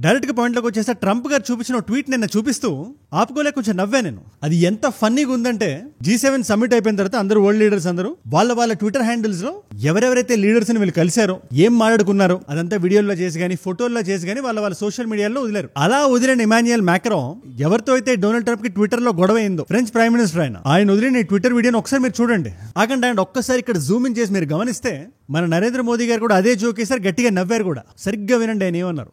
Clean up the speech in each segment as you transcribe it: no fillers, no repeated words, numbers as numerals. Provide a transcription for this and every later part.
Direct గా point లోకి వచ్చేస్తే ట్రంప్ గారు చూపించిన ట్వీట్ నిన్న చూపిస్తూ ఆపుకోలేక కొంచెం నవ్వా నేను. అది ఎంత ఫన్నీగా ఉందంటే G7 సమ్మిట్ అయిపోయిన తర్వాత అందరూ వరల్డ్ లీడర్స్ అందరూ వాళ్ళ ట్విట్టర్ హ్యాండిల్స్ లో ఎవరెవరైతే లీడర్స్ ని వీళ్ళు కలిశారో ఏం మాట్లాడుకున్నారో అదంతా వీడియోల్లో చేసి కానీ ఫోటోల్లో చేసి కానీ వాళ్ళ సోషల్ మీడియాలో వదిలేరు. అలా వదిలిన ఇమాన్యుయల్ మ్యాక్రాన్ ఎవరితో అయితే డొనాల్డ్ ట్రంప్ కి ట్విట్టర్ లో గొడవ అయిందో, ఫ్రెంచ్ ప్రైమ్ మినిస్టర్ ఆయన వదిలిన ట్విట్టర్ వీడియోని ఒకసారి మీరు చూడండి. ఆకండి ఒక్కసారి ఇక్కడ జూమ్ ఇన్ చేసి మీరు గమనిస్తే మన నరేంద్ర మోదీ గారు కూడా అదే జోక్ వేసారు, గట్టిగా నవ్వారు కూడా. సరిగ్గా వినండి ఆయన ఏమన్నారు.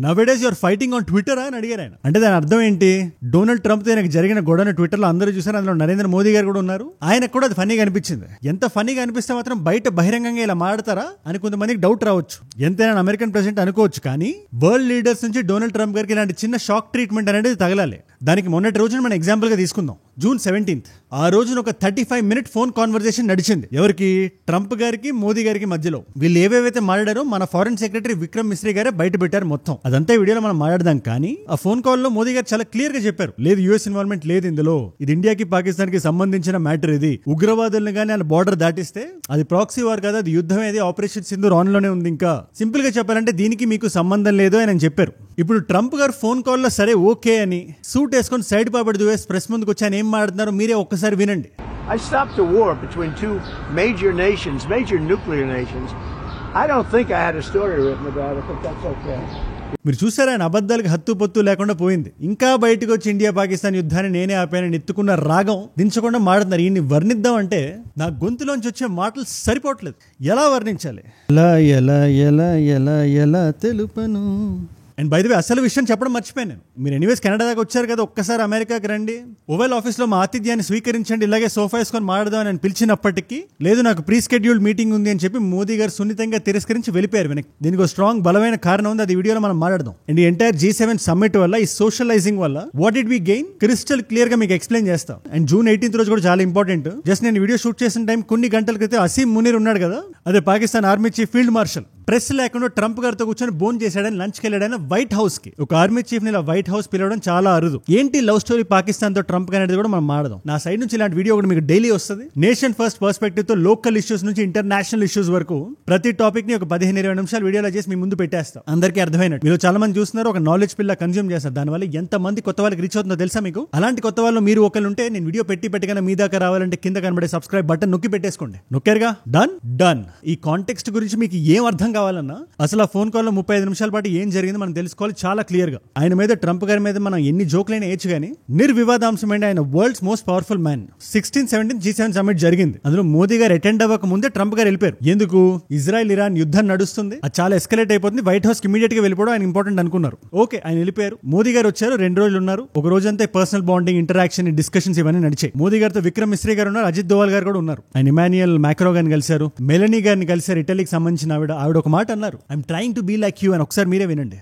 Nowadays you are fighting on Twitter అని అడిగారు ఆయన. అంటే దాని అర్థం ఏంటి? డొనాల్డ్ ట్రంప్ తో జరిగిన గొడవను ట్విట్టర్ లో అందరూ చూసారు, అందులో నరేంద్ర మోదీ గారు కూడా ఉన్నారు. ఆయనకు కూడా అది ఫన్నీగా అనిపించింది. ఎంత ఫన్నీగా అనిపిస్తే మాత్రం బయట బహిరంగంగా ఇలా మాడతారా అని కొంతమందికి డౌట్ రావచ్చు. ఎంతైనా అమెరికన్ ప్రెసిడెంట్ అనుకోవచ్చు, కానీ వరల్డ్ లీడర్స్ నుంచి డొనాల్డ్ ట్రంప్ గారికి ఇలాంటి చిన్న షాక్ ట్రీట్మెంట్ అనేది తగలాలి. దానికి మొన్నటి రోజున మనం ఎగ్జాంపుల్ గా తీసుకుందాం. June 17th ఆ రోజున ఒక 35 minute ఫోన్ కాన్వర్సేషన్ నడిచింది. ఎవరికి? ట్రంప్ గారికి మోదీ గారికి మధ్యలో. వీళ్ళు ఏవేవైతే మాట్లాడారో మన ఫారెన్ సెక్రటరీ విక్రమ్ మిశ్రీ గారే బయట పెట్టారు మొత్తం. అదంతా వీడియోలో మనం మాట్లాడదాం. కానీ ఆ ఫోన్ కాల్ లో మోదీ గారు చాలా క్లియర్ గా చెప్పారు, లేదు యుఎస్ ఇన్వాల్వ్మెంట్ లేదు ఇందులో, ఇది ఇండియాకి పాకిస్తాన్ కి సంబంధించిన మ్యాటర్. ఇది ఉగ్రవాదులను కానీ ఆ బోర్డర్ దాటిస్తే అది ప్రాక్సీ వార్ కదా, అది యుద్ధం, ఏది ఆపరేషన్ సింధూర్ ఆన్ లోనే ఉంది. ఇంకా సింపుల్ గా చెప్పాలంటే దీనికి మీకు సంబంధం లేదు అని చెప్పారు. ఇప్పుడు ట్రంప్ గారు ఫోన్ కాల్ లో సరే ఓకే అని సూట్ వేసుకొని సైడ్ పాపడి దువేసి ప్రెస్ ముందుకు వచ్చి ఆయన ఏం మాట్లాడుతున్నారు మీరే ఒక్కసారి వినండి. I stopped a war between two major nations, major nuclear nations. I don't think I had a story written about it, but that's okay. మీరు చూసారా, ఆయన అబద్ధాలకు హత్తు పొత్తు లేకుండా పోయింది. ఇంకా బయటకు వచ్చి ఇండియా పాకిస్తాన్ యుద్ధాన్ని నేనే ఆపానని ఎత్తుకున్న రాగం దించకుండా మాడుతున్నారు. ఈయన్ని వర్ణిద్దాం అంటే నా గొంతులోంచి వచ్చే మాటలు సరిపోవట్లేదు. ఎలా వర్ణించాలి? ఎలా ఎలా ఎలా ఎలా ఎలా తెలుపను. అండ్ బై ది వే అసలు విషయం చెప్పడం మర్చిపోయాను నేను. మీరు ఎనీవేస్ కెనడా దాకా వచ్చారు కదా, ఒక్కసారి అమెరికాకి రండి, ఓవెల్ ఆఫీస్లో మా ఆతిథ్యాన్ని స్వీకరించండి, ఇలాగే సోఫా వేసుకొని మాట్లాడదాం అని పిలిచినప్పటికీ లేదు నాకు ప్రీ స్కెడ్యూల్డ్ మీటింగ్ ఉంది అని చెప్పి మోదీ గారు సున్నితంగా తిరస్కరించి వెళ్ళిపోయారు వెనక్కి. దీనికి ఒక స్ట్రాంగ్ బలమైన కారణం ఉంది, అది వీడియోలో మనం మాట్లాడదాం. అండ్ ఈ ఎంటైర్ G7 సమ్మిట్ వల్ల, ఈ సోషలైజింగ్ వల్ల what did we gain crystal clear గా మీకు ఎక్స్ప్లెయిన్ చేస్తాం. అండ్ June 18th రోజు కూడా చాలా ఇంపార్టెంట్. జస్ట్ నేను వీడియో షూట్ చేసిన టైం కొన్ని గంటల క్రితం అసీం మునీర్ ఉన్నాడు కదా, అదే Pakistan army chief field marshal, press లేకుండా ట్రంప్ గారితో కూర్చొని బోన్ చేశాడని, లంచ్కి వెళ్ళాడని వైట్ హౌస్ కి. ఒక ఆర్మీ చీఫ్ ని ఇలా వైట్ హౌస్ పిలవడం చాలా అరుదు. ఏంటి లవ్ స్టోరీ పాకిస్తాన్ తో ట్రంప్ అనేది కూడా మనం మాడదాం. నా సైడ్ నుంచి ఇలాంటి వీడియో కూడా మీకు డైలీ వస్తుంది. నేషన్ ఫస్ట్ పర్స్పెక్టివ్ తో లోకల్ ఇష్యూస్ నుంచి ఇంటర్నేషనల్ ఇష్యూస్ వరకు ప్రతి టాపిక్ ని ఒక 15-20 నిమిషాలు వీడియోలో చేసి మీ ముందు పెట్టేస్తాం. అందరికీ అర్థమైనట్టు. మీరు చాలా మంది చూస్తున్నారు, ఒక నాలెడ్జ్ పిల్ల కన్జ్యూమ్ చేస్తారు. దానివల్ల ఎంత మంది కొత్త వాళ్ళకి రీచ్ అవుతుందో తెలుసా మీకు? అలాంటి కొత్త వాళ్ళు మీరు ఒకళ్ళు ఉంటే, నేను వీడియో పెట్టగానే మీ దాకా రావాలంటే కింద కనబడే సబ్స్క్రైబ్ బటన్ నొక్కి పెట్టేసుకోండి. నొక్కారుగా, డన్. ఈ కాంటెక్స్ట్ గురించి మీకు ఏం అర్థం కావాలన్నా, అసలు ఆ ఫోన్ కాల్ లో 35 నిమిషాల పాటు ఏం జరిగింది మనం తెలుసుకోవాలి చాలా క్లియర్ గా. ఆయన మీద, ట్రంప్ గారి మీద మనం ఎన్ని జోక్లైనా వేయచ్చు కానీ నిర్వివాదాంశమైన ఆయన world's most powerful man. 16-17 G7 summit జరిగింది. అందులో మోదీ గారు అటెండ్ అవ్వక ముందే ట్రంప్ గారు వెళ్ళిపోయారు. ఎందుకు? ఇజ్రాయెల్ ఇరాన్ యుద్ధం నడుస్తుంది, అది చాలా ఎస్కలేట్ అయిపోతుంది, వైట్ హౌస్ కి ఇమీడియట్ గా వెళ్ళిపోవడం ఆయన ఇంపార్టెంట్ అనుకున్నారు. ఓకే, ఆయన వెళ్ళిపోయారు. మోదీ గారు వచ్చారు, 2 రోజులు ఉన్నారు. ఒక రోజంతా పర్సనల్ బాండింగ్, ఇంటరాక్షన్, డిస్కషన్స్ ఇవన్నీ నడిచాయి. మోదీ గారితో విక్రమ్ మిశ్రీ గారు ఉన్నారు, అజిత్ దోవల్ గారు కూడా ఉన్నారు. ఆయన ఇమాన్యుయల్ మ్యాక్రాన్ గారిని కలిశారు, మెలనీ గారిని కలిశారు, ఇటలీకి సంబంధించిన ఆవిడ ఒక మాట అన్నారు, I'm trying to be like you అని. ఒకసారి మీరే వినండి.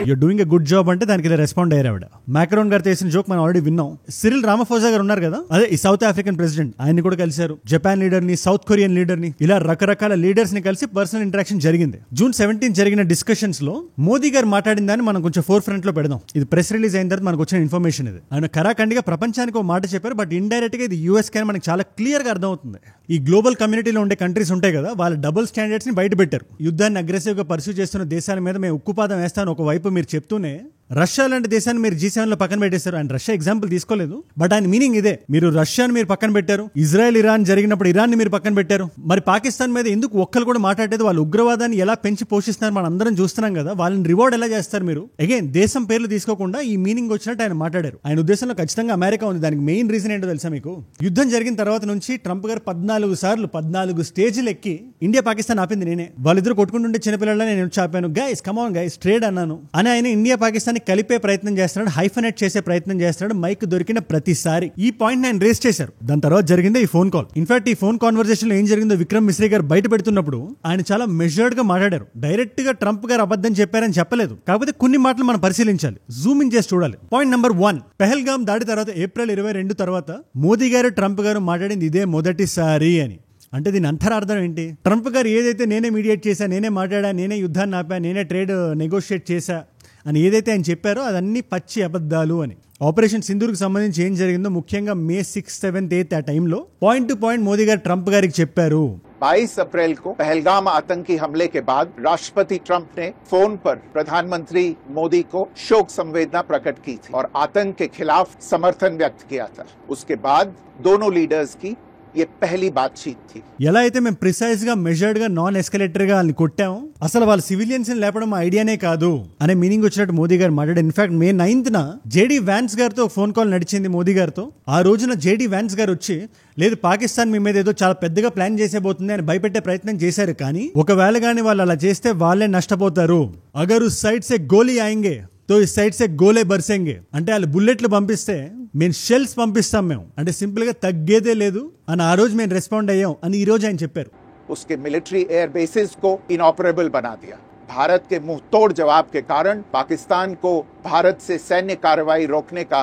You're doing a good job అంటే దానికి ఇలా రెస్పాండ్ అయ్యారు ఆవిడ. మ్యాక్రాన్ గారు చేసిన జోక్ మనం ఆల్రెడీ విన్నాం. సిరిల్ రామఫోసా గారు ఉన్నారు కదా, అదే ఈ సౌత్ ఆఫ్రికన్ ప్రెసిడెంట్, ఆయన కూడా కలిశారు. జపాన్ లీడర్ ని, సౌత్ కొరియన్ లీడర్ ని, ఇలా రకరకాల లీడర్స్ ని కలిసి పర్సనల్ ఇంటరాక్షన్ జరిగింది. June 17th జరిగిన డిస్కషన్స్ లో మోదీ గారు మాట్లాడిన దాన్ని మనం కొంచెం ఫోర్ ఫ్రంట్ లో పెడదాం. ఇది ప్రెస్ రిలీజ్ అయిన తర్వాత మనకు వచ్చిన ఇన్ఫర్మేషన్. ఇది ఆయన కరాఖండిగా ప్రపంచానికి ఒక మాట చెప్పారు, బట్ ఇండైరెక్ట్ గా ఇది యూఎస్ కి మనకి చాలా క్లియర్ గా అర్థమవుతుంది. ఈ గ్లోబల్ కమ్యూనిటీలో ఉండే కంట్రీస్ ఉంటాయి కదా, వాళ్ళ డబుల్ స్టాండర్డ్స్ ని బయట పెట్టారు. యుద్ధాన్ని అగ్రెసివ్ గా పర్సూ చేస్తున్న దేశాల మీద మేము ఉక్కుపాదం వేస్తాను ఒకవైపు మీరు చెప్తూనే, రష్యా లాంటి దేశాన్ని మీరు G7 లో పక్కన పెట్టేశారు. ఆయన రష్యా ఎగ్జాంపుల్ తీసుకోలేదు, బట్ ఆయన మీనింగ్ ఇదే. మీరు రష్యాని మీరు పక్కన పెట్టారు, ఇజ్రాయెల్ ఇరాన్ జరిగినప్పుడు ఇరాన్ ని మీరు పక్కన పెట్టారు. మరి పాకిస్తాన్ మీద ఎందుకు ఒక్కరు కూడా మాట్లాడేది? వాళ్ళు ఉగ్రవాదాన్ని ఎలా పెంచి పోషిస్తున్నారు మనం అందరం చూస్తున్నాం కదా, వాళ్ళని రివార్డ్ ఎలా చేస్తారు మీరు? అగైన్ దేశం పేర్లు తీసుకోకుండా ఈ మీనింగ్ వచ్చినట్టు ఆయన మాట్లాడారు. ఆయన ఉద్దేశంలో ఖచ్చితంగా అమెరికా ఉంది. దానికి మెయిన్ రీజన్ ఏంటో తెలుసా మీకు? యుద్ధం జరిగిన తర్వాత నుంచి ట్రంప్ గారు 14 సార్లు 14 స్టేజ్లు ఎక్కి ఇండియా పాకిస్తాన్ ఆపింది నేనే. వాళ్ళిద్దరు కొట్టుకుంటుంటే చిన్నపిల్లల నేను చాపాను, గైస్ కమాన్ గైస్ ట్రేడ్ అన్నాను అని. ఆయన ఇండియా పాకిస్తాన్ కలిపే ప్రయత్నం చేస్తున్నాడు, హైఫనేట్ చేసే ప్రయత్నం చేస్తున్నాడు మైక్ దొరికిన ప్రతిసారి. ఈ పాయింట్ ఆయన రేస్ చేశారు. దాని తర్వాత జరిగిందే ఈ ఫోన్ కాల్. ఇన్ఫాక్ట్ ఈ ఫోన్ కాన్వర్సేషన్ లో ఏం జరిగిందో విక్రమ్ మిశ్రీ గారు బయట పెడుతున్నప్పుడు ఆయన చాలా మెజర్డ్ గా మాట్లాడారు. డైరెక్ట్ గా ట్రంప్ గారు అబద్ధం చెప్పారని చెప్పలేదు, కాకపోతే కొన్ని మాటలు మనం పరిశీలించాలి, జూమ్ ఇన్ చేసి చూడాలి. పాయింట్ నెంబర్ 1, పెహల్గాం దాడి తర్వాత April 22 తర్వాత మోదీ గారు ట్రంప్ గారు మాట్లాడింది ఇదే మొదటిసారి అని. అంటే దీని అంతరార్థం ఏంటి? ట్రంప్ గారు ఏదైతే నేనే మీడియేట్ చేశా, నేనే మాట్లాడా, నేనే యుద్ధాన్ని ఆపా, నేనే ట్రేడ్ నెగోషియేట్ చేశా అని ఏదైతే ఆయన చెప్పారో అదన్నీ పచ్చి అబద్ధాలు అని. ఆపరేషన్ సింధూర్కి సంబంధించి ఏం జరిగిందో ముఖ్యంగా మే 6, 7, 8 ఆ టైంలో పాయింట్ టు పాయింట్ మోదీ గారు ట్రంప్ గారికి చెప్పారు. 22 अप्रैल को पहलगाम आतंकी हमले के बाद राष्ट्रपति ट्रंप ने फोन पर प्रधानमंत्री मोदी को शोक संवेदना प्रकट की थी और आतंक के खिलाफ समर्थन व्यक्त किया था. उसके बाद दोनों लीडर्स की ये पहली बातचीत थी. ఎలా అయితే మేము ప్రిసైజ్ గా మెజర్డ్ గా నాన్ ఎస్కలేటర్ గా వాళ్ళని కొట్టాము, అసలు వాళ్ళ సివిలియన్స్ ని లేపడం మా ఐడియానే కాదు అనే మీనింగ్ వచ్చినట్టు మోదీ గారు మాట్లాడారు. ఇన్ఫాక్ట్ మే 9న జేడీ వ్యాన్స్ గారితో ఫోన్ కాల్ నడిచింది మోదీ గారితో. ఆ రోజున జేడీ వ్యాన్స్ గారు వచ్చి లేదు పాకిస్తాన్ మీ మీద ఏదో చాలా పెద్దగా ప్లాన్ చేసేబోతుంది అని భయపెట్టే ప్రయత్నం చేశారు. కానీ ఒకవేళ గానీ వాళ్ళు అలా చేస్తే వాళ్ళే నష్టపోతారు. అగరు సైడ్ సే గోలీ ఆయింగే తో ఈ సైడ్ సే గోలే బర్సెంగే అంటే వాళ్ళు బుల్లెట్లు పంపిస్తే మేము షెల్స్ పంపిస్తాం మేము అంటే సింపుల్ గా తగ్గేదే లేదు అని ఆ రోజు మేము రెస్పాండ్ అయ్యాం అని ఈ రోజు ఆయన చెప్పారు. उसके मिलिट्री एयर बेसिस को इनऑपरेबल बना दिया. भारत के मुंहतोड़ जवाब के कारण पाकिस्तान को भारत से सैन्य कार्रवाई रोकने का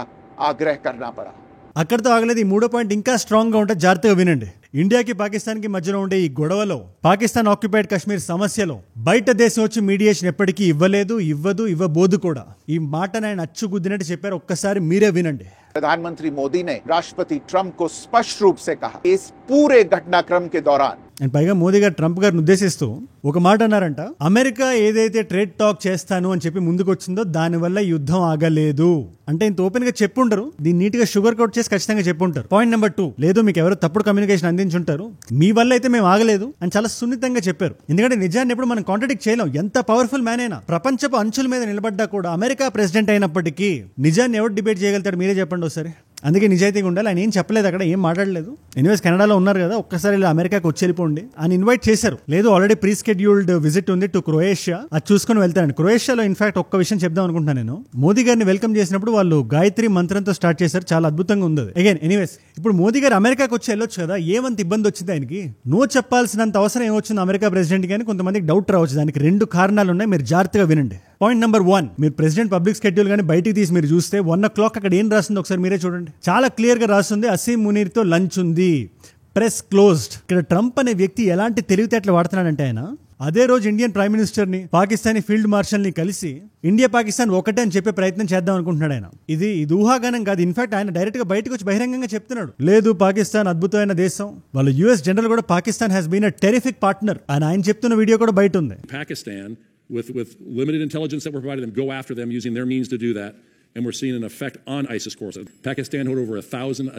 आग्रह करना पड़ा. అక్కడితో ఆగలేదు. ఈ 3వ పాయింట్ ఇంకా స్ట్రాంగ్ గా ఉంటే జాగ్రత్తగా వినండి. ఇండియాకి పాకిస్తాన్ కి మధ్యలో ఉండే ఈ గొడవలో, పాకిస్తాన్ ఆక్యుపైడ్ కశ్మీర్ సమస్యలో బయట దేశం వచ్చి మీడియేషన్ ఎప్పటికీ ఇవ్వలేదు, ఇవ్వదు, ఇవ్వబోదు కూడా. ఈ మాటను ఆయన అచ్చుగుద్దినట్టు చెప్పారు. ఒక్కసారి మీరే వినండి. प्रधानमंत्री मोदी ने राष्ट्रपति ट्रंप को स्पष्ट रूप से कहा इस पूरे घटनाक्रम के दौरान. అండ్ పైగా మోదీ గారు ట్రంప్ గారిని ఉద్దేశిస్తూ ఒక మాట అన్నారంట, అమెరికా ఏదైతే ట్రేడ్ టాక్ చేస్తాను అని చెప్పి ముందుకు వచ్చిందో దానివల్ల యుద్ధం ఆగలేదు అంటే ఇంత ఓపెన్ గా చెప్పుంటారు. దీన్ని నీట్ గా షుగర్ కోట్ చేసి ఖచ్చితంగా చెప్పుంటారు. పాయింట్ నెంబర్ 2, లేదు మీకు ఎవరో తప్పుడు కమ్యూనికేషన్ అందించుంటారు, మీ వల్ల అయితే మేము ఆగలేదు అని చాలా సున్నితంగా చెప్పారు. ఎందుకంటే నిజాన్ని ఎప్పుడు మనం కాంట్రడిక్ట్ చేయలేం. ఎంత పవర్ఫుల్ మ్యాన్ అయినా, ప్రపంచపు అంచుల మీద నిలబడ్డా కూడా అమెరికా ప్రెసిడెంట్ అయినప్పటికీ నిజాన్ని ఎవరు డిబేట్ చేయగలుగుతాడు మీరే చెప్పండి ఒకసారి. అందుకే నిజాయితీగా ఉండాలి. ఆయన ఏం చెప్పలేదు, అక్కడ ఏం మాట్లాడలేదు. ఎనీవేస్ కెనడాలో ఉన్నారు కదా, ఒక్కసారి ఇలా అమెరికాకి వచ్చి వెళ్ళిపోండి అని ఇన్వైట్ చేశారు. లేదు ఆల్రెడీ ప్రీ షెడ్యూల్డ్ విజిట్ ఉంది టు క్రొయేషియా, అది చూసుకుని వెళ్తారండి. క్రొయేషియాలో ఇన్ఫాక్ట్ ఒక్క విషయం చెప్దాం అనుకుంటున్నాను నేను. మోదీ గారిని వెల్కమ్ చేసినప్పుడు వాళ్ళు గాయత్రి మంత్రంతో స్టార్ట్ చేశారు. చాలా అద్భుతంగా ఉంది అగైన్. ఎనీవేస్ ఇప్పుడు మోదీ గారు అమెరికాకి వచ్చి వెళ్ళొచ్చు కదా, ఏమంత ఇబ్బంది వచ్చింది ఆయనకి? నో చెప్పాల్సినంత అవసరం ఏమొచ్చింది అమెరికా ప్రెసిడెంట్ కానీ కొంతమందికి డౌట్ రావచ్చు. దానికి 2 కారణాలు ఉన్నాయి, మీరు జాగ్రత్తగా వినండి. పాయింట్ నెంబర్ 1, మీరు ప్రెసిడెంట్ పబ్లిక్ షెడ్యూల్ కానీ బయటికి తీసి మీరు చూస్తే 1 o'clock అక్కడ ఏం రాస్తుందో ఒకసారి మీరే చూడండి. చాలా క్లియర్ గా రాస్తుంది, అసీం మునీర్తో లంచ్ ఉంది, ప్రెస్ క్లోజ్డ్. ఇక్కడ ట్రంప్ అనే వ్యక్తి ఎలాంటి తెలివితేటలు వాడుతున్నాడంటే ఆయన అదే రోజు ఇండియన్ ప్రైమ్ మినిస్టర్ ని, పాకిస్తానీ ఫీల్డ్ మార్షల్ ని కలిసి ఇండియా పాకిస్తాన్ ఒకటే అని చెప్పే ప్రయత్నం చేద్దాం అనుకుంటున్నాడు ఆయన. ఇది ఊహాగానం కాదు. ఇన్ఫాక్ట్ ఆయన డైరెక్ట్ గా బయటకు వచ్చి బహిరంగంగా చెప్తున్నాడు, లేదు పాకిస్తాన్ అద్భుతమైన దేశం, వాళ్ళ యుఎస్ జనరల్ కూడా Pakistan has been a terrific partner అని ఆయన చెప్తున్న వీడియో కూడా బయట ఉంది. Pakistan with limited intelligence that we're providing them, go after them using their means to do that, and we're seeing an effect on ISIS course. Pakistan had over 1,000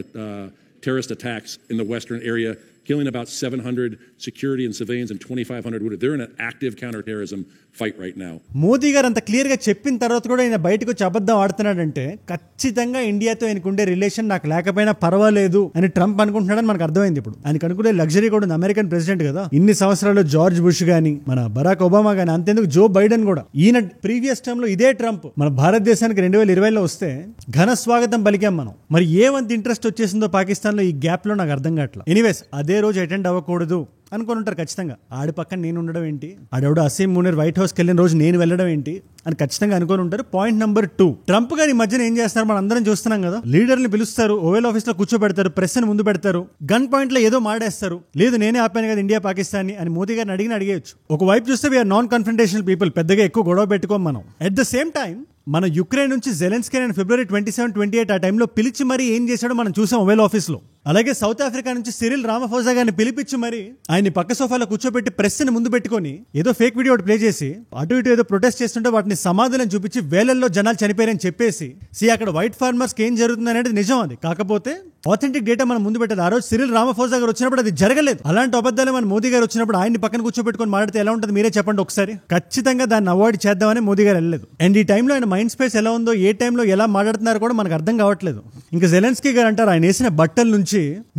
terrorist attacks in the western area, killing about 700 security and civilians and 2,500 wounded. They're in an active counterterrorism fight right now. Modi గారు అంత clear గా చెప్పిన తర్వాత కూడా ఆయన బయటకు వచ్చి అబద్ధం ఆడుతున్నాడంటే ఖచ్చితంగా ఇండియాతో ఆయనకుండే రిలేషన్ నాకు లేకపోయినా పర్వాలేదు అని ట్రంప్ అనుకుంటున్నాడని మనకు అర్థమైంది. ఇప్పుడు ఆయనకు అనుకునే లగ్జరీ కూడా ఉంది, అమెరికన్ ప్రెసిడెంట్ కదా. ఇన్ని సంవత్సరాలు జార్జ్ బుష్ గానీ, మన బరాక్ ఒబామా గానీ, అంతేందుకు జో బైడెన్ కూడా, ఈయన ప్రీవియస్ టర్మ్ లో ఇదే ట్రంప్ మన భారతదేశానికి 2020లో వస్తే ఘన స్వాగతం పలికాం మనం. మరి ఏమంత ఇంట్రెస్ట్ వచ్చేసిందో పాకిస్తాన్ లో ఈ గ్యాప్ లో నాకు అర్థం కావట్లేదు. ఎనీవేస్ అదే రోజు అటెండ్ అవ్వకూడదు అనుకుని ఉంటారు ఖచ్చితంగా. ఆడి పక్కన నేను ఉండడం ఏంటి, ఆడెవడో అసీం మునీర్ వైట్ హౌస్కి వెళ్ళిన రోజు నేను వెళ్ళడం ఏంటి అని ఖచ్చితంగా అనుకుని ఉంటారు. పాయింట్ నెంబర్ 2, ట్రంప్ గారి మధ్యన ఏం చేస్తారు మనం అందరం చూస్తున్నాం కదా. లీడర్ని పిలుస్తారు, ఓవెల్ ఆఫీస్ లో కూర్చోబెడతారు, ప్రెస్ ని ముందు పెడతారు, గన్ పాయింట్ లో ఏదో మాడేస్తారు. లేదు నేనే ఆపాను కదా ఇండియా పాకిస్తాన్ అని మోదీ గారిని అడిగేయచ్చు. ఒకవైపు చూస్తే వీఆర్ నాన్ కన్ఫ్రంటేషనల్ పీపుల్, పెద్దగా ఎక్కువ గొడవ పెట్టుకోం మనం. అట్ ద సేమ్ టైం మన యుక్రెయిన్ నుంచి జెలెన్స్కీ నేను ఫిబ్రవరి 27, 28 ఆ టైంలో పిలిచి మరీ ఏం చేశాడో మనం చూసాం ఓవెల్ ఆఫీస్ లో. అలాగే సౌత్ ఆఫ్రికా నుంచి సిరిల్ రామఫోసా గారిని పిలిపించి మరి ఆయన పక్క సోఫాలో కూర్చోబెట్టి ప్రెస్ ని ముందు పెట్టుకొని ఏదో ఫేక్ వీడియో ప్లే చేసి అటు ఇటు ఏదో ప్రొటెస్ట్ చేస్తుంటే వాటిని సమాధానం చూపించి వేలల్లో జనాలు చనిపోయారని చెప్పేసి అక్కడ వైట్ ఫార్మర్స్ కి ఏం జరుగుతుంది అనేది నిజం. అది కాకపోతే ఆథెంటిక్ డేటా మనం ముందు పెట్టాలి. ఆ రోజు సిరిల్ రామఫోసా గారు వచ్చినప్పుడు అది జరగలేదు. అలాంటి అబద్ధాలు మన మోదీ గారు వచ్చినప్పుడు ఆయన్ని పక్కన కూర్చోబెట్టుకొని మాట్లాడితే ఎలా ఉంటుంది మీరే చెప్పండి ఒకసారి. ఖచ్చితంగా దాన్ని అవాయిడ్ చేద్దామని మోదీ గారు వెళ్ళలేదు. అండ్ ఈ టైంలో ఆయన మైండ్ స్పేస్ ఎలా ఉందో, ఏ టైంలో ఎలా మాట్లాడుతున్నారో కూడా మనకు అర్థం కావట్లేదు. ఇంకా జెలెన్స్కీ గారు అంటారు ఆయన వేసిన బట్టల నుంచి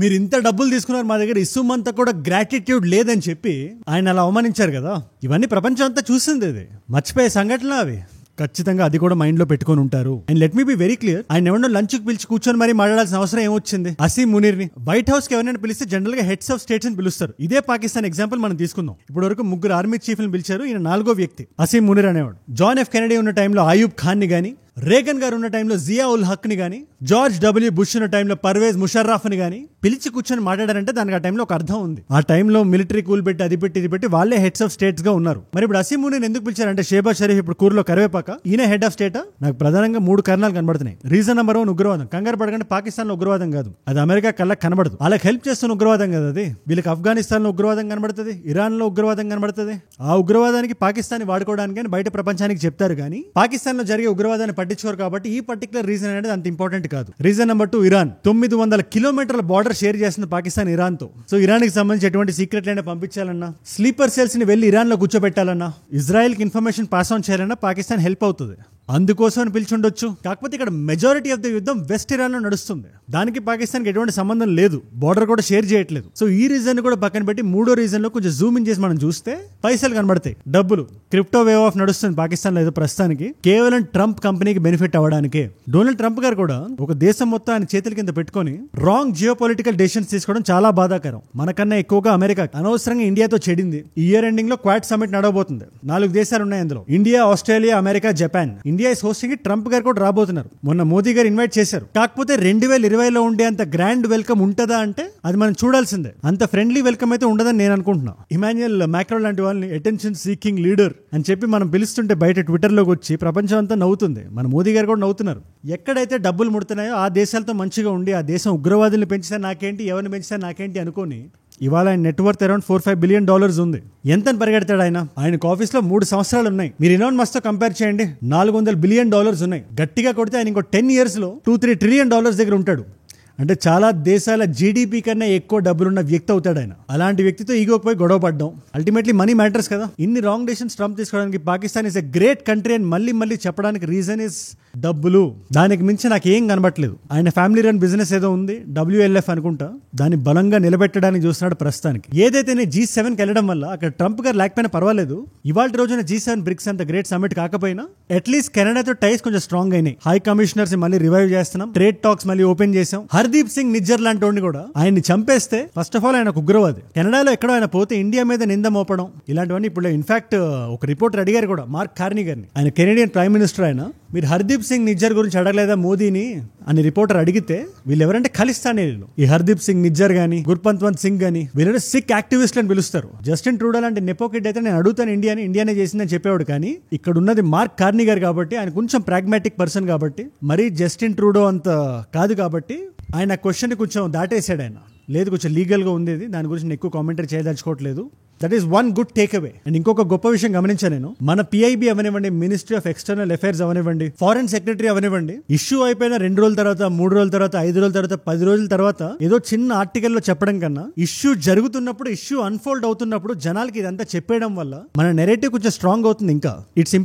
మీరు ఇంత డబ్బులు తీసుకున్నారు మా దగ్గర ఇసుమంతా కూడా గ్రాటిట్యూడ్ లేదని చెప్పి ఆయన అలా అవమానించారు కదా. ఇవన్నీ ప్రపంచం అంతా చూసింది, ఇది మర్చిపోయే సంఘటనలు అవి. ఖచ్చితంగా అది కూడా మైండ్ లో పెట్టుకొని ఉంటారు. And let me be very clear, ఆయన ఎవరినో లంచ్ కి పిలిచి కూర్చొని మరి మాట్లాడాల్సిన అవసరం ఏమొచ్చింది? అసీం మునీర్ ని వైట్ హౌస్ కి ఎవరైనా పిలిస్తే జనరల్ గా హెడ్స్ ఆఫ్ స్టేట్స్ అని పిలుస్తారు. ఇదే పాకిస్తాన్ ఎగ్జాంపుల్ మనం తీసుకుందాం. ఇప్పుడు వరకు 3 ఆర్మీ చీఫ్ ని పిలిచారు, ఈయన 4వ వ్యక్తి అసీం మునీర్ అనేవాడు. జాన్ ఎఫ్ కెనడీ ఉన్న టైంలో ఆయూబ్ ఖాన్ ని గానీ, రేగన్ గారు ఉన్న టైంలో జియా ఉల్ హక్ ని గానీ, జార్జ్ డబ్ల్యూ బుష్ ఉన్న టైంలో పర్వేజ్ ముషర్రాఫ్ ని గానీ పిలిచి కూర్చొని మాట్లాడారంటే దానికి ఆ టైంలో ఒక అర్థం ఉంది. ఆ టైంలో మిలిటరీ కూల్ పెట్టి అది పెట్టి ఇది పెట్టి వాళ్ళే హెడ్స్ ఆఫ్ స్టేట్స్ గా ఉన్నారు. మరి ఇప్పుడు అసీముని ఎందుకు పిలిచారంటే షేబాజ్ షరీఫ్ ఇప్పుడు కూర్లో కరివేపాక, ఈయన హెడ్ ఆఫ్ స్టేటా? నాకు ప్రధానంగా 3 కారణాలు కనబడుతున్నాయి. రీజన్ నెంబర్ 1 ఉగ్రవాదం. కంగారు పడకండి, పాకిస్తాన్ లో ఉగ్రవాదం కాదు, అది అమెరికా కళ్ళకి కనబడదు. వాళ్ళకి హెల్ప్ చేస్తున్న ఉగ్రవాదం కదా అది. వీళ్ళకి ఆఫ్ఘనిస్తాన్ లో ఉగ్రవాదం కనబడుతుంది, ఇరాన్ లో ఉగ్రవాదం కనబడుతుంది. ఆ ఉగ్రవాదానికి పాకిస్తాన్ వాడుకోవడానికి బయట ప్రపంచానికి చెప్తారు కానీ పాకిస్తాన్ లో జరిగే ఉగ్రవాదాన్ని పట్టించుకోరు. కాబట్టి ఈ పర్టికులర్ రీజన్ అనేది అంత ఇంపార్టెంట్ కాదు. Reason number 2 Iran. 900 కిలోమీటర్ల బార్డర్ షేర్ చేస్తుంది పాకిస్తాన్ ఇరాన్ తో. సో ఇరాన్ కి సంబంధించి ఎటువంటి సీక్రెట్ లైన్ పంపించాలన్నా, స్లీపర్ సెల్స్ ని వెళ్లి ఇరాన్ లో కూర్చోబెట్టాలన్నా, ఇజ్రాయెల్ కి ఇన్ఫర్మేషన్ పాస్ ఆన్ చేయాలన్నా పాకిస్తాన్ హెల్ప్ అవుతుంది. అందుకోసం పిలిచుండొచ్చు. కాకపోతే ఇక్కడ మెజారిటీ ఆఫ్ ద యుద్ధం వెస్ట్ ఇరాన్ లో నడుస్తుంది. దానికి పాకిస్తాన్ కి ఎటువంటి సంబంధం లేదు, బార్డర్ కూడా షేర్ చేయట్లేదు. సో ఈ రీజన్ కూడా పక్కన పెట్టి 3వ రీజన్ లో కొంచెం జూమ్ ఇన్ చేసి మనం చూస్తే పైసలు కనబడతాయి, డబ్బులు. క్రిప్టో వేవ్ ఆఫ్ నడుస్తుంది పాకిస్తాన్ లో ప్రస్తుతానికి, కేవలం ట్రంప్ కంపెనీకి బెనిఫిట్ అవ్వడానికి. డొనాల్డ్ ట్రంప్ గారు కూడా ఒక దేశం మొత్తం ఆయన చేతుల కింద పెట్టుకొని రాంగ్ జియో పొలిటికల్ డెసిషన్స్ తీసుకోవడం చాలా బాధాకరం. మనకన్నా ఎక్కువగా అమెరికా అనవసరంగా ఇండియాతో చెడింది. ఈ ఇయర్ ఎండింగ్ లో క్వాడ్ సమిట్ నడవబోతుంది. 4 దేశాలు ఉన్నాయి అందులో, India, Australia, America, Japan. India is hosting. Trump గారు కూడా రాబోతున్నారు. మొన్న మోదీ గారు ఇన్వైట్ చేశారు. కాకపోతే 2020లో ఉండే అంత గ్రాండ్ వెల్కమ్ ఉంటుందా అంటే అది మనం చూడాల్సిందే. అంత ఫ్రెండ్లీ వెల్కమ్ అయితే ఉండదని నేను అనుకుంటున్నా. ఇమాన్యుయల్ మ్యాక్రో లాంటి వాళ్ళని అటెన్షన్ సీకింగ్ లీడర్ అని చెప్పి మనం పిలుస్తుంటే బయట ట్విట్టర్లోకి వచ్చి ప్రపంచం అంతా నవ్వుతుంది. మన మోదీ గారు కూడా నవ్వుతున్నారు. ఎక్కడైతే డబ్బులు ముడుతున్నాయో ఆ దేశాలతో మంచిగా ఉండి ఆ దేశం ఉగ్రవాదుల్ని పెంచితే నాకేంటి, ఎవరిని పెంచితే నాకేంటి అనుకోని ఇవాళ ఆయన నెట్వర్త్ అరౌండ్ $4-5 బిలియన్ ఉంది. ఎంత పరిగెడతాడు ఆయన? ఆయనకు ఆఫీస్ లో 3 సంవత్సరాలు ఉన్నాయి. మీరు ఇలాన్ మస్క్ తో కంపేర్ చేయండి, $400 బిలియన్ ఉన్నాయి. గట్టిగా కొడితే ఆయన ఇంకో 10 years లో $2-3 ట్రిలియన్ దగ్గర ఉంటాడు. అంటే చాలా దేశాల జీడిపి కన్నా ఎక్కువ డబ్బులున్న వ్యక్తి అవుతాడు ఆయన. అలాంటి వ్యక్తితో ఈగోకి పోయి గొడవ పడ్డం. అల్టిమేట్లీ మనీ మ్యాటర్స్ కదా. ఇన్ని రాంగ్ డెసిషన్స్ ట్రంప్ తీసుకోవడానికి Pakistan is a great country అని మళ్ళీ చెప్పడానికి రీజన్ ఇస్ డబ్బులు. దానికి మించి నాకు ఏం కనబట్లేదు. ఆయన ఫ్యామిలీ రన్ బిజినెస్ ఏదో ఉంది, WLF అనుకుంటా, దాన్ని బలంగా నిలబెట్టడానికి చూస్తున్నాడు ప్రస్తుతానికి. ఏదైతే G7కి వెళ్ళడం వల్ల అక్కడ ట్రంప్ గారు లేకపోయినా పర్వాలేదు. ఇవాళ రోజున G7 బ్రిక్స్ అంత గ్రేట్ సమిట్ కాకపోయినా అట్లీస్ట్ కెనడాతో టైస్ కొంచెం స్ట్రాంగ్ అయినాయి. హై కమిషనర్స్ మళ్ళీ రివైవ్ చేస్తున్నాం, ట్రేడ్ టాక్స్ మళ్ళీ ఓపెన్ చేసాం. హర్దీప్ సింగ్ నిజ్జర్ లాంటి వాడిని కూడా ఆయన్ని చంపేస్తే ఫస్ట్ ఆఫ్ ఆల్ ఆయన ఉగ్రవాది. కెనడాలో ఎక్కడో ఆయన పోతే ఇండియా మీద నింద మోపడం ఇలాంటివన్నీ ఇప్పుడు ఇన్ఫాక్ట్ ఒక రిపోర్టర్ అడిగారు కూడా మార్క్ కార్నీ గారిని, ఆయన కెనడియన్ ప్రైమ్ మినిస్టర్. ఆయన మీరు హర్దీప్ సింగ్ నిజ్జర్ గురించి అడగలేదా మోదీని అని రిపోర్టర్ అడిగితే వీళ్ళు ఎవరంటే ఖలిస్తానీ వీళ్ళు. ఈ హర్దీప్ సింగ్ నిజ్జర్ గానీ, గుర్పంత్వంత్ సింగ్ గానీ వీళ్ళు సిక్ యాక్టివిస్ట్ అని పిలుస్తారు. జస్టిన్ ట్రూడో లాంటి నెపోకిడ్ అయితే నేను అడుగుతాను ఇండియానే చేసిందని చెప్పేవాడు. కానీ ఇక్కడ ఉన్నది మార్క్ కార్నీ గారు కాబట్టి ఆయన కొంచెం ప్రాగ్మాటిక్ పర్సన్ కాబట్టి, మరీ జస్టిన్ ట్రూడో అంత కాదు కాబట్టి ఆయన క్వశ్చన్ కొంచెం దాటేసాడు. ఆయన లేదు కొంచెం లీగల్ గా ఉంది, దాని గురించి నేను ఎక్కువ కామెంటరీ చేయదలుచుకోవట్లేదు. That is one good takeaway. And ఇంకొక గొప్ప విషయం గమనించాను నేను, మన PIB అవనివ్వండి, మినిస్ట్రీ ఆఫ్ ఎక్స్టర్నల్ అఫైర్స్ అవనివ్వండి, ఫారెన్ సెక్రటరీ అవనివ్వండి, ఇష్యూ అయిపోయిన 2 రోజుల తర్వాత, 3 రోజుల తర్వాత, 5 రోజుల తర్వాత, 10 రోజుల తర్వాత ఏదో చిన్న ఆర్టికల్ లో చెప్పడం కన్నా ఇష్యూ జరుగుతున్నప్పుడు, ఇష్యూ అన్ఫోల్డ్ అవుతున్నప్పుడు జనాలకి ఇదంతా చెప్పేయడం వల్ల మన నెరేటివ్ కొంచెం స్ట్రాంగ్ అవుతుంది. ఇంకా ఇట్స్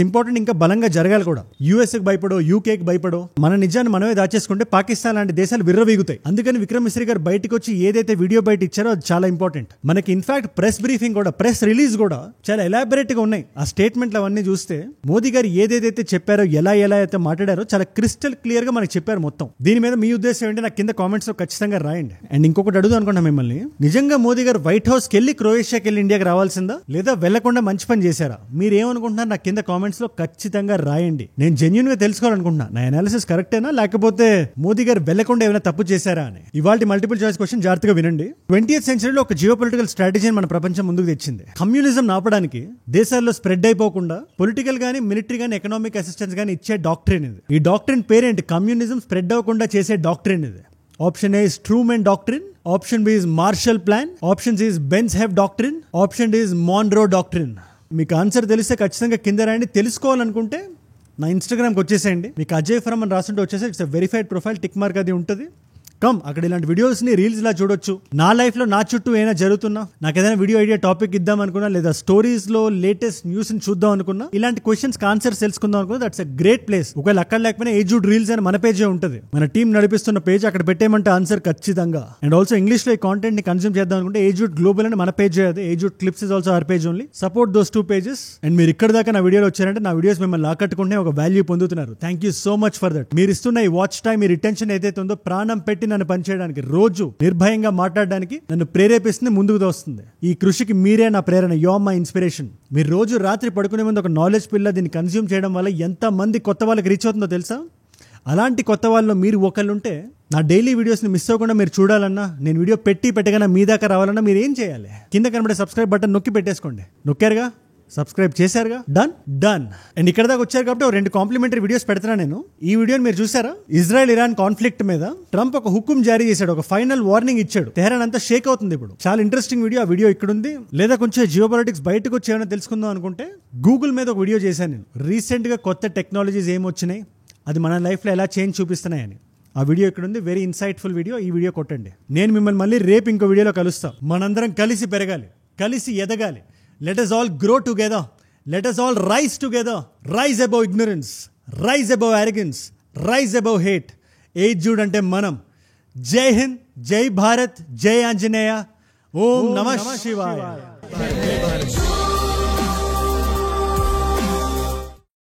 ఇంపార్టెంట్ ఇంకా బలంగా జరగాలి కూడా. US కి భయపడో, UK కి భయపడో మన నిజాన్ని మనమే దాచేసుకుంటే పాకిస్తాన్ లాంటి దేశాలు విర్రవీగుతాయి. అందుకని విక్రమ్ మిశ్రీ గారు బయటకు వచ్చి ఏదైతే వీడియో బయట ఇచ్చారో అది చాలా ఇంపార్టెంట్. మనకి ఇన్ఫాక్ట్ ప్రెస్ బ్రీఫింగ్ కూడా, ప్రెస్ రిలీజ్ కూడా చాలా ఎలాబరేట్ గా ఉన్నాయి. ఆ స్టేట్మెంట్లు అవన్నీ చూస్తే మోదీ గారు ఏదైతే చెప్పారో, ఎలా అయితే మాట్లాడారో చాలా క్రిస్టల్ క్లియర్ గా మనకి చెప్పారు మొత్తం. దీని మీద మీ ఉద్దేశం ఏంటి నాకు కింద కామెంట్స్ లో ఖచ్చితంగా రాయండి. అండ్ ఇంకొకటి అడుగుదాం అనుకుంటా మిమ్మల్ని, నిజంగా మోదీ గారు వైట్ హౌస్ కి వెళ్ళి క్రొయేషియాకి వెళ్ళి ఇండియాకి రావాల్సిందా, లేదా వెళ్లకుండా మంచి పని చేశారా? మీరు ఏమనుకుంటున్నారు నాకు కింద కామెంట్స్ లో ఖచ్చితంగా రాయండి. నేను జెన్యూన్ గా తెలుసుకోవాలనుకుంటున్నా నా అనాలిసిస్ కరెక్టేనా, లేకపోతే మోదీ గారు వెళ్లకుండా ఏమైనా తప్పు చేశారా అని. ఇవాళ మల్టిపుల్ చాయిస్ క్వశ్చన్ జాగ్రత్తగా వినండి. 20th సెంచరీలో ఒక జియో పొలిటికల్ స్ట్రాటజీని మన ప్రపంచం ముందుకు తెచ్చింది. కమ్యూనిజం నాపడానికి, దేశాల్లో స్ప్రెడ్ అయిపోకుండా పొలిటికల్ గానీ, మిలిటరీ గానీ, ఎకనామిక్ అసిస్టెన్స్ గానీ ఇచ్చే డాక్ట్రిన్ ఇది. ఈ డాక్ట్రిన్ పేరేంటి? కమ్యూనిజం స్ప్రెడ్ అవ్వకుండా చేసే డాక్ట్రిన్ ఇది. Option A is Truman doctrine, option B is Marshall plan, option C is Brezhnev doctrine, option D is Monroe doctrine. మీకు ఆన్సర్ తెలిస్తే ఖచ్చితంగా కింద రాయండి. తెలుసుకోవాలనుకుంటే నా ఇన్స్టాగ్రామ్కి వచ్చేసేయండి. మీకు అజయ్ ఫ్రమ్ అని రాస్తుంటే వచ్చేసి it's verified profile, tick mark అది ఉంటుంది. అక్కడ ఇలాంటి వీడియోస్ ని రీల్స్ లా చూడొచ్చు. నా లైఫ్ లో నా చుట్టూ ఏమైనా జరుగుతున్నా, నాకు ఏదైనా వీడియో ఐడియా టాపిక్ ఇద్దాం అనుకున్నా, లేదా స్టోరీస్ లో లేటెస్ట్ న్యూస్ ని చూద్దాం అనుకున్నా, ఇలాంటి క్వశ్చన్స్ ఆన్సర్స్ తెలుసుకుందాం అనుకున్నా, దట్స్ ఎ గ్రేట్ ప్లేస్. ఒకవేళ అక్కడ లేకపోయినా ఏజూడ్ రీల్స్ అని మన పేజే ఉంటుంది, మన టీం నడిపిస్తున్న పేజ్. అక్కడ పెట్టేయమంటే ఆన్సర్ ఖచ్చితంగా. అండ్ ఆల్సో ఇంగ్లీష్ లో ఈ కాంటెంట్ ని కన్స్యూమ్ చేద్దాం అనుకుంటే ఏజూడ్ గ్లోబల్ అని మన పేజ్, అది ఏజూడ్ clips is also our page only. Support those 2 pages. And మీరు ఇక్కడ దాకా నా వీడియోలో వచ్చారంటే నా వీడియోస్ మిమ్మల్ని ఆకట్టుకుంటే ఒక వాల్యూ పొందుతున్నారు. Thank you so much for that. మీరు ఇస్తున్న ఈ వాచ్ టైం, మీ రిటెన్షన్ ఏదైతే ఉందో ప్రాణం పెట్టి నన్ను పనిచేయడానికి, రోజు నిర్భయంగా మాట్లాడడానికి నన్ను ప్రేరేపిస్తుంది, ముందుకు తోస్తుంది. ఈ కృషికి మీరే నా ప్రేరణ. You are my inspiration. మీరు రోజు రాత్రి పడుకునే ముందు ఒక నాలెడ్జ్ పిల్ల దీన్ని కన్జ్యూమ్ చేయడం వల్ల ఎంత మంది కొత్త వాళ్ళకి రీచ్ అవుతుందో తెలుసా? అలాంటి కొత్త వాళ్ళలో మీరు ఒకళ్ళుంటే నా డైలీ వీడియోస్ని మిస్ అవ్వకుండా మీరు చూడాలన్నా, నేను వీడియో పెట్టగానే మీ దాకా రావాలన్నా మీరు ఏం చేయాలి? కింద కనబడే సబ్స్క్రైబ్ బటన్ నొక్కి పెట్టేసుకోండి. నొక్కారుగా, సబ్స్క్రైబ్ చేశారుగా, డన్. అండ్ ఇక్కడ దాకా వచ్చారు కాబట్టి 2 కాంప్లిమెంటరీ వీడియోస్ పెడుతున్నా నేను. ఈ వీడియోని మీరు చూసారా? ఇజ్రాయెల్ ఇరాన్ కాన్ఫ్లిక్ట్ మీద ట్రంప్ ఒక హుకుం జారీ చేశాడు, ఒక ఫైనల్ వార్నింగ్ ఇచ్చాడు. తెహరాన్ అంతా షేక్ అవుతుంది ఇప్పుడు. చాలా ఇంట్రెస్టింగ్ వీడియో. ఆ వీడియో ఇక్కడ ఉంది. లేదా కొంచెం జియో పాలిటిక్స్ బయటకు వచ్చి ఏమైనా తెలుసుకుందాం అనుకుంటే గూగుల్ మీద ఒక వీడియో చేశాను నేను. రీసెంట్ గా కొత్త టెక్నాలజీస్ ఏమొచ్చినాయి, అది మన లైఫ్లో ఎలా చేంజ్ చూపిస్తున్నాయని. ఆ వీడియో ఇక్కడ ఉంది. Very insightful video. ఈ వీడియో కొట్టండి. నేను మిమ్మల్ని మళ్ళీ రేపు ఇంకో వీడియోలో కలుస్తాం. మనందరం కలిసి పెరగాలి, కలిసి ఎదగాలి. Let us all grow together. Let us all rise together. Rise above ignorance. Rise above arrogance. Rise above hate. ఏజ్యూడ్ అంటే మనం. జై హింద్, జై భారత్, జై ఆంజనేయ. ఓం నమః శివాయ.